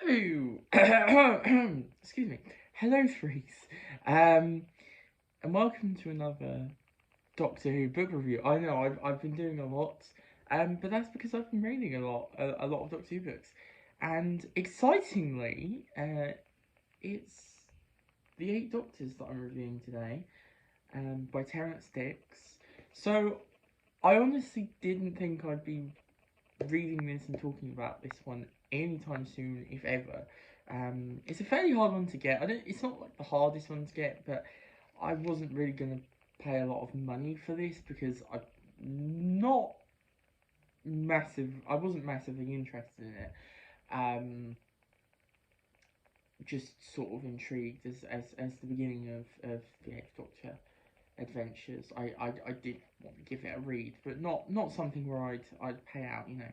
Hello! Excuse me. Hello, Threes. And welcome to another Doctor Who book review. I know I've been doing a lot, but that's because I've been reading a lot of Doctor Who books. And excitingly, it's The Eight Doctors that I'm reviewing today, by Terrance Dicks. So, I honestly didn't think I'd be reading this and talking about this one anytime soon, if ever. It's a fairly hard one to get. It's not like the hardest one to get, but I wasn't really gonna pay a lot of money for this because not I wasn't massively interested in it. Just sort of intrigued as the beginning of the Eighth Doctor adventures. I did want to give it a read, but not something where I'd pay out, you know.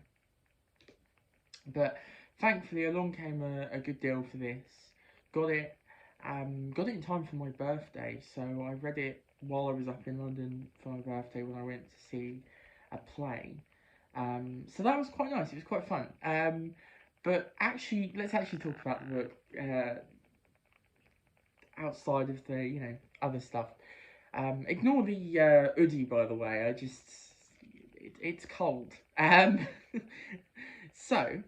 But thankfully, along came a good deal for this. Got it, got it in time for my birthday. So I read it while I was up in London for my birthday when I went to see a play. So that was quite nice. It was quite fun. But actually, let's actually talk about the book outside of the other stuff. Ignore the hoodie, by the way. It's cold. So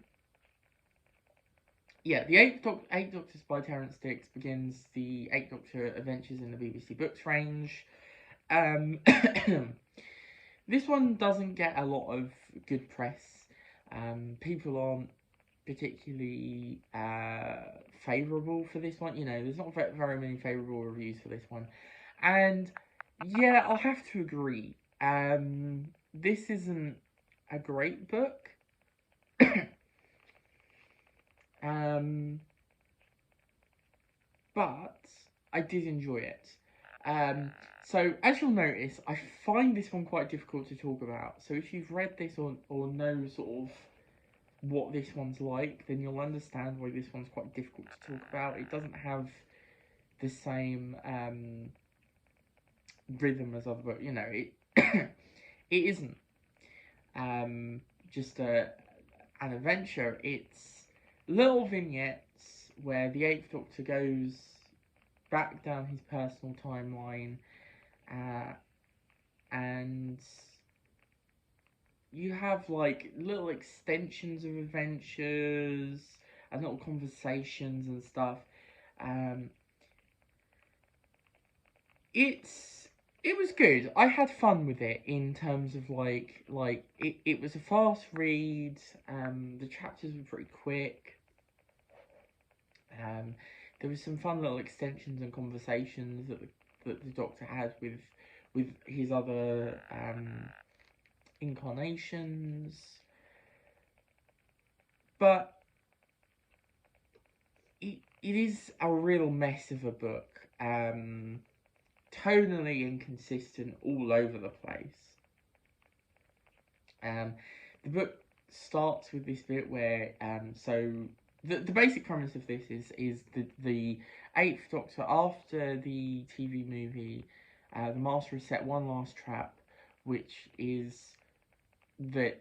yeah, the Eight Doctors by Terrance Dicks begins the Eight Doctor adventures in the BBC Books range. This one doesn't get a lot of good press. People aren't particularly favourable for this one. You know, there's not very many favourable reviews for this one. And yeah, I'll have to agree. This isn't a great book. But I did enjoy it. So as you'll notice, I find this one quite difficult to talk about. So if you've read this or know sort of what this one's like, then you'll understand why this one's quite difficult to talk about. It doesn't have the same rhythm as other books. You know, it it isn't just an adventure. It's little vignettes where the Eighth Doctor goes back down his personal timeline, and you have like little extensions of adventures and little conversations and stuff. Um, it was good. I had fun with it in terms of it was a fast read. The chapters were pretty quick. There was some fun little extensions and conversations that the Doctor had with his other incarnations, but it is a real mess of a book. Tonally inconsistent all over the place. The book starts with this bit where the basic premise of this is the Eighth Doctor, after the TV movie, the Master has set one last trap, which is that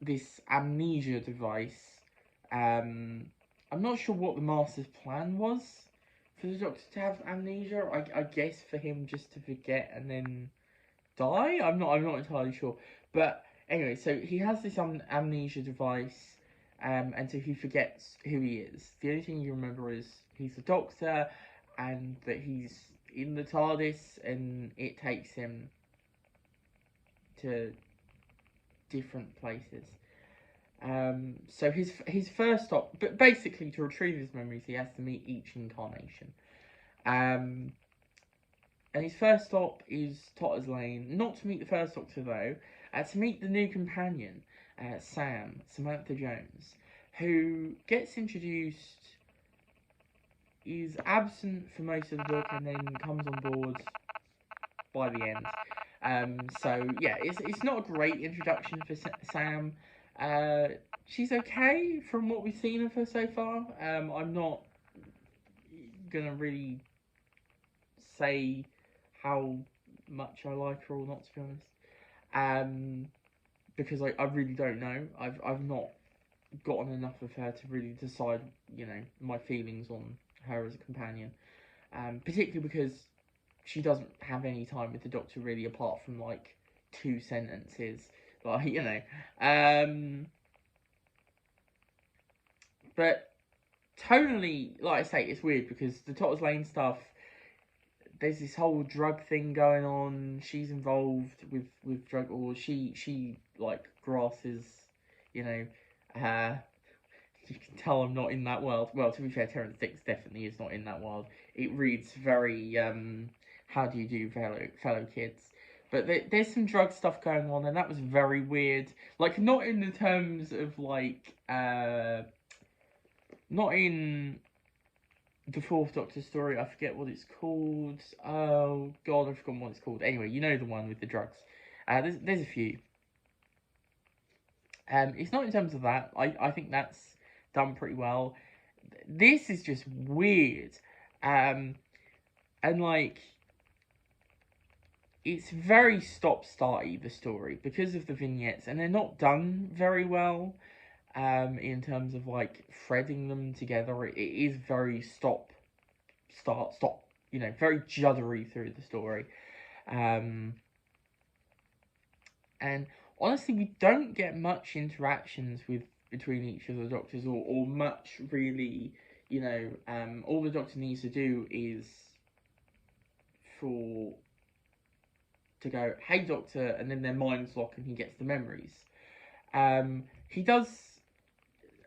this amnesia device. I'm not sure what the Master's plan was for the Doctor to have amnesia. I guess for him just to forget and then die. I'm not entirely sure, but anyway, so he has this amnesia device, and so he forgets who he is. The only thing you remember is he's the Doctor, and that he's in the TARDIS, and it takes him to different places. So his first stop, but basically to retrieve his memories, he has to meet each incarnation. And his first stop is Totter's Lane, not to meet the first Doctor though, to meet the new companion, Sam, Samantha Jones, who gets introduced, is absent for most of the book, and then comes on board by the end. So yeah, it's not a great introduction for Sam. She's okay from what we've seen of her so far. I'm not gonna really say how much I like her or not, to be honest. Because I really don't know. I've not gotten enough of her to really decide, my feelings on her as a companion. Particularly because she doesn't have any time with the Doctor really, apart from like 2 sentences. Like, but tonally, like I say, it's weird because the Totters Lane stuff, there's this whole drug thing going on. She's involved with drug, or she like grasses, you know, uh, you can tell I'm not in that world. Well, to be fair, Terrance Dicks definitely is not in that world. It reads very, how do you do, fellow kids? But there's some drug stuff going on, and that was very weird. Like, not in the terms of, like, not in the Fourth Doctor story. I forget what it's called. Oh, God, I've forgotten what it's called. Anyway, you know the one with the drugs. There's a few. It's not in terms of that. I think that's done pretty well. This is just weird. And like, it's very stop-starty, the story, because of the vignettes, and they're not done very well. In terms of like threading them together, it is very stop, start, stop. Very juddery through the story. And honestly, we don't get much interactions between each of the Doctors, or much really. All the Doctor needs to do is to go, "Hey, Doctor," and then their minds lock and he gets the memories. He does,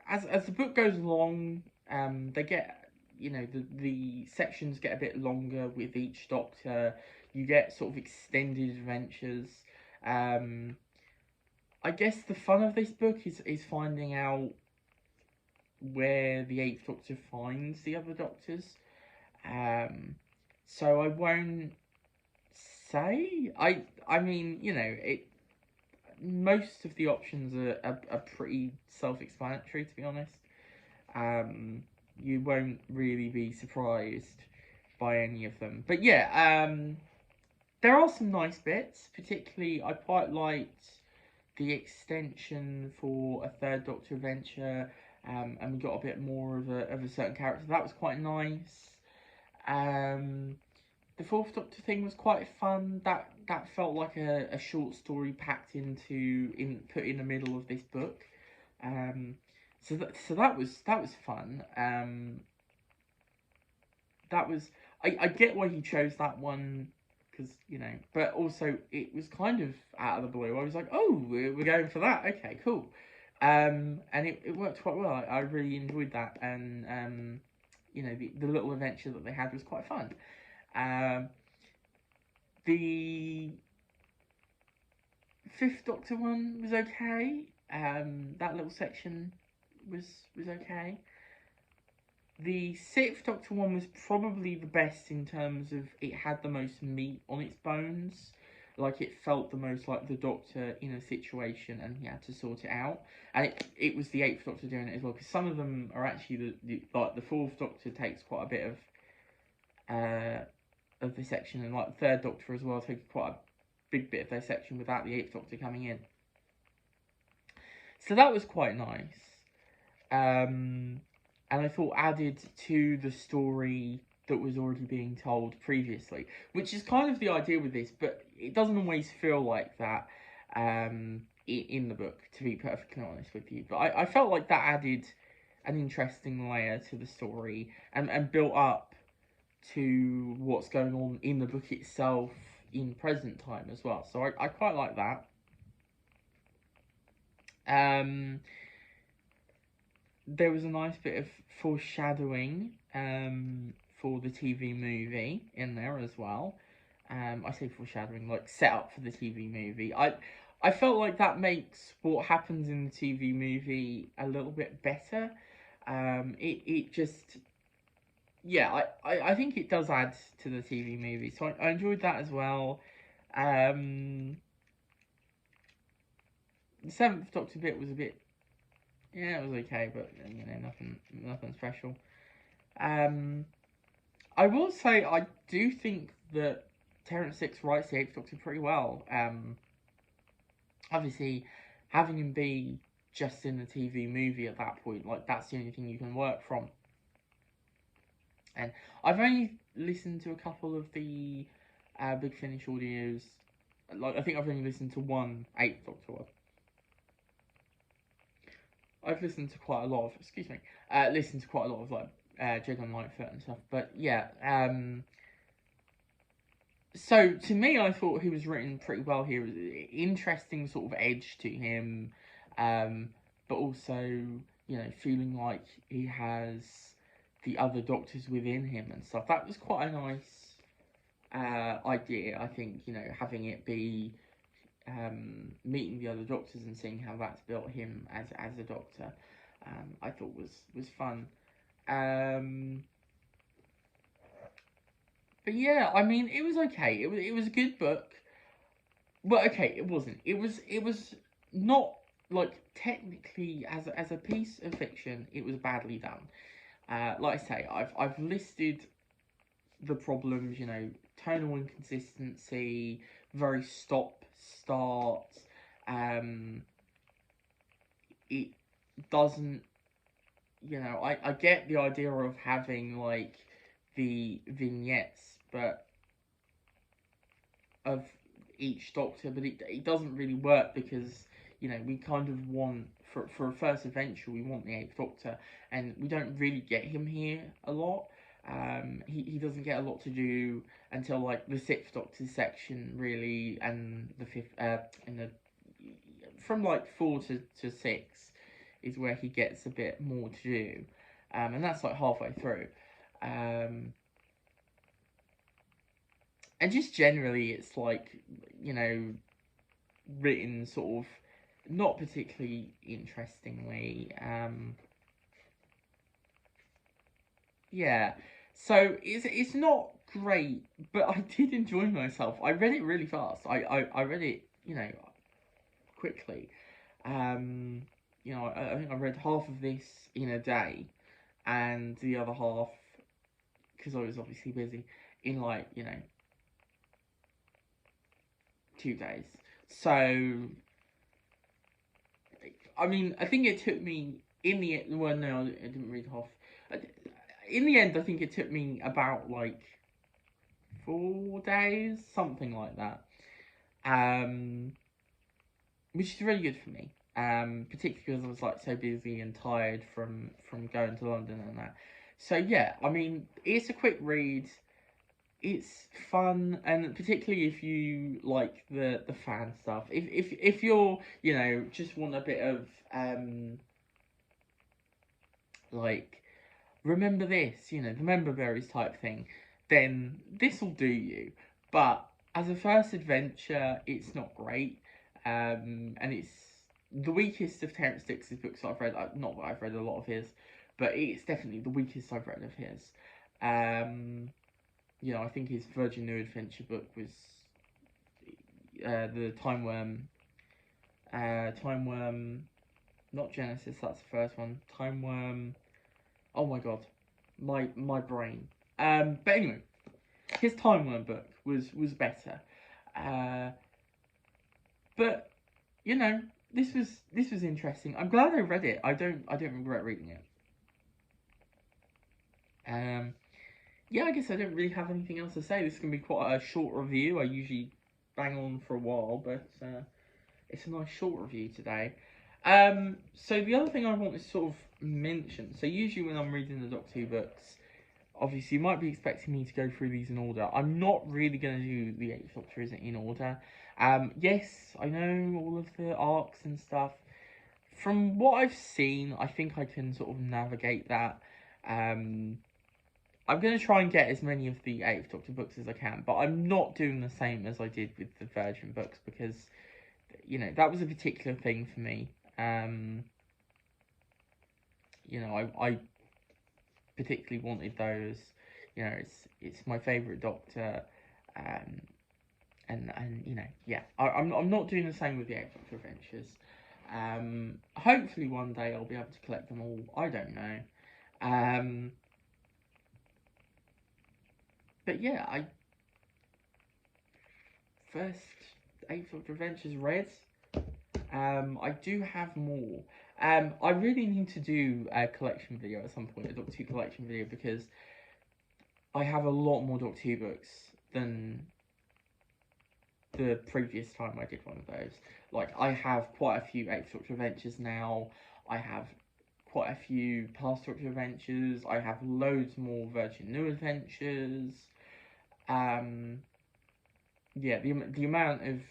as the book goes along. They get, the sections get a bit longer with each Doctor. You get sort of extended adventures. I guess the fun of this book is finding out where the Eighth Doctor finds the other Doctors. So I won't say. I mean, most of the options are pretty self-explanatory, to be honest. You won't really be surprised by any of them. But yeah, there are some nice bits. Particularly, I quite liked the extension for a Third Doctor adventure, and we got a bit more of a certain character. That was quite nice. The Fourth Doctor thing was quite fun. That felt like a short story packed put in the middle of this book. So that was fun. That was I get why he chose that one, because but also it was kind of out of the blue. I was like, oh, we're going for that. Okay, cool. And it worked quite well. I really enjoyed that, and the little adventure that they had was quite fun. The Fifth Doctor one was okay. That little section was okay. The Sixth Doctor one was probably the best in terms of it had the most meat on its bones. Like, it felt the most like the Doctor in a situation and he had to sort it out. And it was the Eighth Doctor doing it as well, because some of them are actually like the Fourth Doctor takes quite a bit of the section, and like the Third Doctor as well takes quite a big bit of their section without the Eighth Doctor coming in. So that was quite nice. And I thought added to the story that was already being told previously, which is kind of the idea with this, but it doesn't always feel like that in the book, to be perfectly honest with you. But I felt like that added an interesting layer to the story, and built up to what's going on in the book itself in present time as well. So I quite like that. There was a nice bit of foreshadowing for the TV movie in there as well. I say foreshadowing, like set up for the TV movie. I felt like that makes what happens in the TV movie a little bit better. It just, yeah, I think it does add to the TV movie, so I enjoyed that as well. The Seventh Doctor bit was a bit, yeah, it was okay, but nothing special. I will say I do think that Terrance Dicks writes the Eighth Doctor pretty well. Obviously, having him be just in the TV movie at that point. Like, that's the only thing you can work from. And I've only listened to a couple of the Big Finish audios. Like, I think I've only listened to one 8th Doctor one. I've listened to quite a lot of, listened to quite a lot of, like, Jedi Lightfoot and stuff. But, yeah, so, to me, I thought he was written pretty well here. Interesting sort of edge to him, but also, you know, feeling like he has the other Doctors within him and stuff. That was quite a nice idea, I think, you know, having it be meeting the other Doctors and seeing how that's built him as a Doctor, I thought was fun. But yeah, I mean, it was okay. It was a good book. Well, okay, it wasn't. It was not, like, technically as a piece of fiction. It was badly done. Like I say, I've listed the problems. You know, tonal inconsistency, very stop start. It doesn't. You know, I get the idea of having, like, the vignettes, but of each Doctor, but it doesn't really work because, you know, we kind of want, for a first adventure, we want the 8th Doctor, and we don't really get him here a lot. He doesn't get a lot to do until, like, the 6th Doctor section, really, and the 5th, from, like, 4 to 6 is where he gets a bit more to do, and that's, like, halfway through. And just generally, it's like, you know, written sort of not particularly interestingly. Yeah, so it's not great, but I did enjoy myself. I read it really fast. I read it, you know, quickly. You know, I think I read half of this in a day, and the other half, because I was obviously busy, in, like, you know, 2 days. So, I mean, I think it took me, in the end, well, no, I didn't read half. In the end, I think it took me about, like, 4 days, something like that. Which is really good for me. Particularly because I was, like, so busy and tired from going to London and that. So yeah, I mean, it's a quick read. It's fun, and particularly if you like the fan stuff. If you're, you know, just want a bit of like, remember this, you know, the member berries type thing, then this will do you. But as a first adventure, it's not great, and it's the weakest of Terrance Dix's books I've read. Not that I've read a lot of his, but it's definitely the weakest I've read of his. You know, I think his Virgin New Adventure book was the Time Worm. Time Worm, not Genesis. That's the first one. Time Worm. Oh my god, my brain. But anyway, his Time Worm book was better. But you know, this was interesting. I'm glad I read it. I don't regret reading it. Yeah, I guess I don't really have anything else to say. This is gonna be quite a short review. I usually bang on for a while, but it's a nice short review today. So the other thing I want to sort of mention, so usually when I'm reading the Doctor Who books, obviously you might be expecting me to go through these in order. I'm not really going to do the 8th Doctor isn't in order. Yes, I know all of the arcs and stuff. From what I've seen, I think I can sort of navigate that. I'm going to try and get as many of the 8th Doctor books as I can, but I'm not doing the same as I did with the Virgin books because, you know, that was a particular thing for me. You know, I particularly wanted those. You know, it's my favourite Doctor, and you know, yeah, I'm not doing the same with the 8th Doctor Adventures. Hopefully one day I'll be able to collect them all. I don't know. But yeah, first 8th Doctor Adventures read. I do have more. I really need to do a collection video at some point, a Doctor Who collection video, because I have a lot more Doctor Who books than the previous time I did one of those. Like, I have quite a few Eighth Doctor Adventures now. I have quite a few past Doctor Adventures. I have loads more Virgin New Adventures. Yeah, the amount of,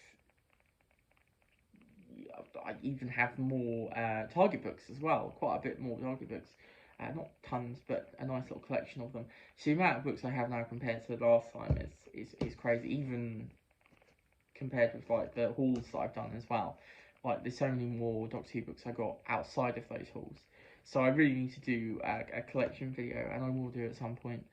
I even have more Target books as well. Quite a bit more Target books. Not tons, but a nice little collection of them. So the amount of books I have now compared to the last time is crazy. Even compared with like the hauls that I've done as well. Like, there's so many more Doctor Who books I got outside of those hauls. So I really need to do a collection video, and I will do it at some point.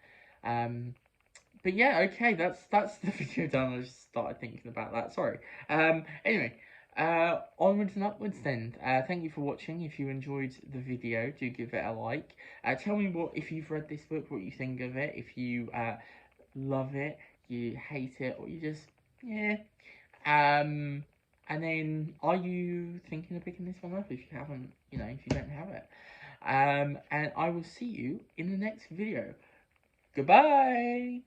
But yeah, okay, that's the video done. I just started thinking about that. Sorry. Anyway, onwards and upwards then. Thank you for watching. If you enjoyed the video, do give it a like. Tell me what, if you've read this book, what you think of it. If you love it, you hate it, or you just, yeah. And then, are you thinking of picking this one up if you haven't, if you don't have it? And I will see you in the next video. Goodbye!